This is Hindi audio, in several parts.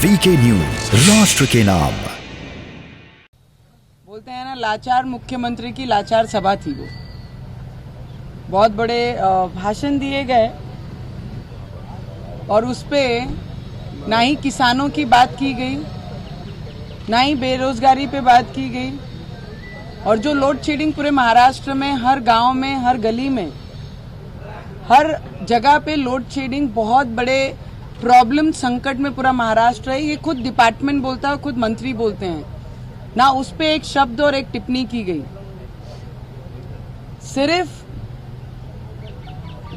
वीके न्यूज, राष्ट्र के नाम। बोलते हैं ना, लाचार मुख्यमंत्री की लाचार सभा थी वो। बहुत बड़े भाषण दिए गए और उसपे ना ही किसानों की बात की गई, ना ही बेरोजगारी पे बात की गई। और जो लोड शेडिंग पूरे महाराष्ट्र में हर गांव में, हर गली में, हर जगह पे लोड शेडिंग बहुत बड़े प्रॉब्लम, संकट में पूरा महाराष्ट्र है। ये खुद डिपार्टमेंट बोलता है, खुद मंत्री बोलते हैं ना। उस पे एक शब्द और एक टिप्पणी की गई। सिर्फ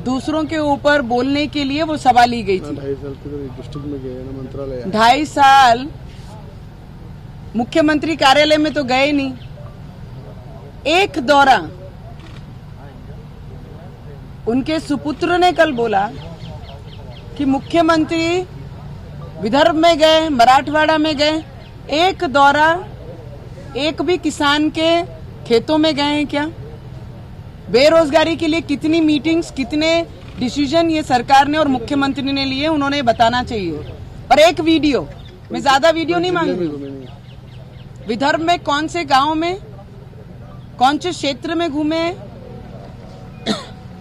दूसरों के ऊपर बोलने के लिए वो सभा ली गई थी। 2.5 साल के डिस्ट्रिक्ट में गए ना, मंत्रालय 2.5 साल मुख्यमंत्री कार्यालय में तो गए नहीं। एक दौरा उनके सुपुत्र ने कल बोला कि मुख्यमंत्री विदर्भ में गए, मराठवाड़ा में गए, एक दौरा एक भी किसान के खेतों में गए हैं क्या? बेरोजगारी के लिए कितनी मीटिंग्स, कितने डिसीजन ये सरकार ने और मुख्यमंत्री ने लिए, उन्होंने बताना चाहिए। और एक वीडियो, मैं ज्यादा वीडियो नहीं मांग रही, विदर्भ में कौन से गांव में, कौन से क्षेत्र में घूमे,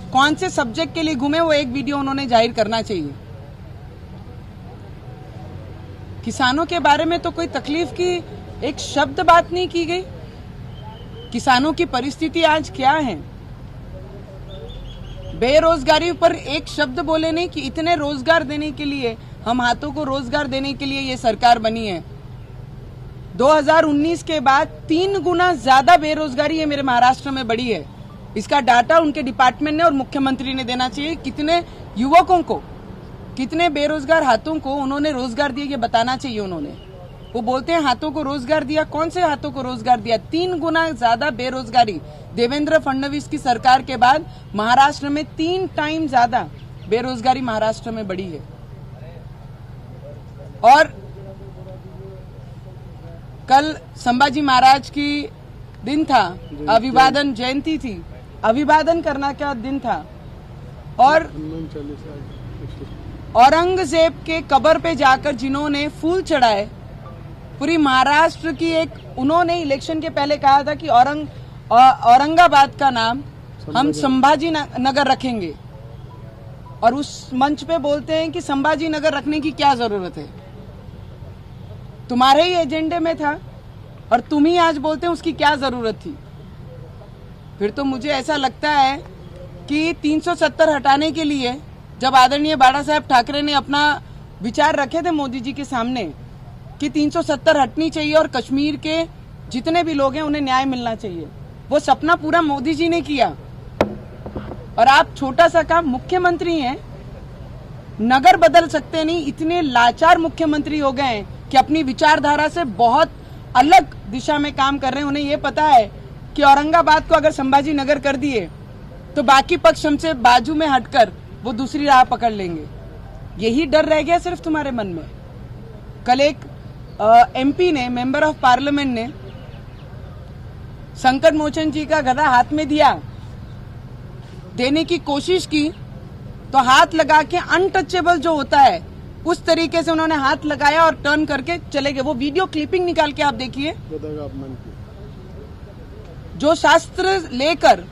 कौन से सब्जेक्ट के लिए घूमे, वो एक वीडियो उन्होंने जाहिर करना चाहिए। किसानों के बारे में तो कोई तकलीफ की एक शब्द बात नहीं की गई। किसानों की परिस्थिति आज क्या है? बेरोजगारी पर एक शब्द बोले नहीं कि इतने रोजगार देने के लिए, हम हाथों को रोजगार देने के लिए ये सरकार बनी है। 2019 के बाद 3 गुना ज्यादा बेरोजगारी है मेरे महाराष्ट्र में बढ़ी है। इसका डाटा उनके डिपार्टमेंट ने और मुख्यमंत्री ने देना चाहिए। कितने युवकों को, कितने बेरोजगार हाथों को उन्होंने रोजगार दिया, ये बताना चाहिए उन्होंने। वो बोलते हैं हाथों को रोजगार दिया, कौन से हाथों को रोजगार दिया? 3 गुना ज्यादा बेरोजगारी देवेंद्र फडणवीस की सरकार के बाद महाराष्ट्र में 3 टाइम ज्यादा बेरोजगारी महाराष्ट्र में बढ़ी है। और कल संभाजी महाराज की दिन था, अभिवादन जयंती थी, अभिवादन करना क्या दिन था। और औरंगजेब के कब्र पे जाकर जिन्होंने फूल चढ़ाए, पूरी महाराष्ट्र की एक, उन्होंने इलेक्शन के पहले कहा था कि औरंगाबाद का नाम हम संभाजी नगर रखेंगे। और उस मंच पे बोलते हैं कि संभाजी नगर रखने की क्या जरूरत है, तुम्हारे ही एजेंडे में था और तुम ही आज बोलते हैं उसकी क्या जरूरत थी। फिर तो मुझे ऐसा लगता है कि 370 हटाने के लिए जब आदरणीय बाला साहेब ठाकरे ने अपना विचार रखे थे मोदी जी के सामने कि 370 हटनी चाहिए और कश्मीर के जितने भी लोग हैं उन्हें न्याय मिलना चाहिए, वो सपना पूरा मोदी जी ने किया। और आप छोटा सा काम, मुख्यमंत्री हैं, नगर बदल सकते नहीं। इतने लाचार मुख्यमंत्री हो गए हैं कि अपनी विचारधारा से बहुत अलग दिशा में काम कर रहे हैं। उन्हें ये पता है कि औरंगाबाद को अगर संभाजी नगर कर दिए तो बाकी पक्ष हमसे बाजू में हटकर वो दूसरी राह पकड़ लेंगे। यही डर रह गया सिर्फ तुम्हारे मन में। कल एक एमपी ने, मेंबर ऑफ पार्लियामेंट ने संकट मोचन जी का गदा हाथ में दिया, देने की कोशिश की तो हाथ लगा के अनटचेबल जो होता है उस तरीके से उन्होंने हाथ लगाया और टर्न करके चले गए। वो वीडियो क्लिपिंग निकाल के आप देखिए। जो शास्त्र लेकर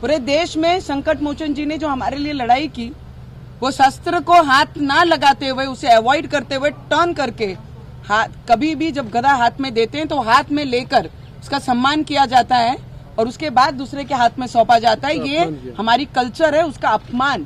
पूरे देश में संकट मोचन जी ने जो हमारे लिए लड़ाई की, वो शस्त्र को हाथ ना लगाते हुए, उसे अवॉइड करते हुए टर्न करके, हाथ कभी भी जब गदा हाथ में देते हैं तो हाथ में लेकर उसका सम्मान किया जाता है और उसके बाद दूसरे के हाथ में सौंपा जाता है। ये हमारी कल्चर है, उसका अपमान